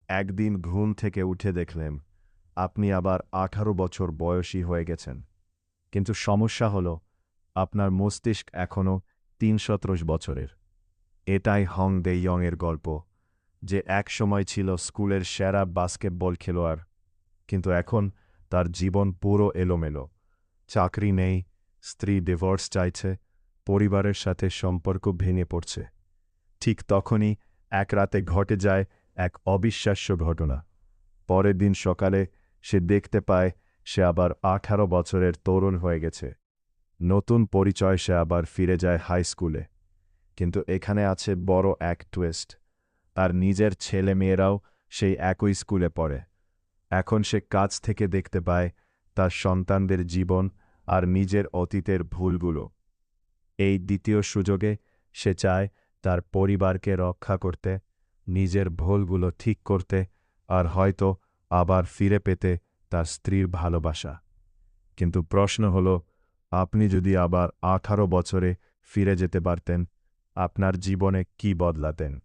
একদিন ঘুম থেকে উঠে দেখলেন আপনি আবার ১৮ বছর বয়সী হয়ে গেছেন। কিন্তু সমস্যা হল আপনার মস্তিষ্ক এখনও ৩১৭ বছরের। এটাই হং দে ইয়ংয়ের গল্প, যে একসময় ছিল স্কুলের সেরা বাস্কেটবল খেলোয়াড়, কিন্তু এখন তার জীবন পুরো এলোমেলো। চাকরি নেই, স্ত্রী ডিভোর্স চাইছে, পরিবারের সাথে সম্পর্ক ভেঙে পড়ছে। ঠিক তখনই এক রাতে ঘটে যায় এক অবিশ্বাস্য ঘটনা। পরের দিন সকালে সে দেখতে পায় সে আবার ১৮ বছরের তরুণ হয়ে গেছে। নতুন পরিচয়, সে আবার ফিরে যায় হাই স্কুলে। কিন্তু এখানে আছে বড় এক টুইস্ট। তার নিজের ছেলে-মেয়েরাও সেই একই স্কুলে পড়ে। এখন সে কাছ থেকে দেখতে পায় তার সন্তানদের জীবন আর নিজের অতীতের ভুলগুলো। এই দ্বিতীয় সুযোগে সে চায় তার পরিবারকে রক্ষা করতে, নিজের ভুলগুলো ঠিক করতে, আর হয়তো আবার ফিরে পেতে তার স্ত্রীর ভালোবাসা। কিন্তু প্রশ্ন হল, আপনি যদি আবার ১৮ বছরে ফিরে যেতে পারতেন, আপনার জীবনে কি বদলাতেন?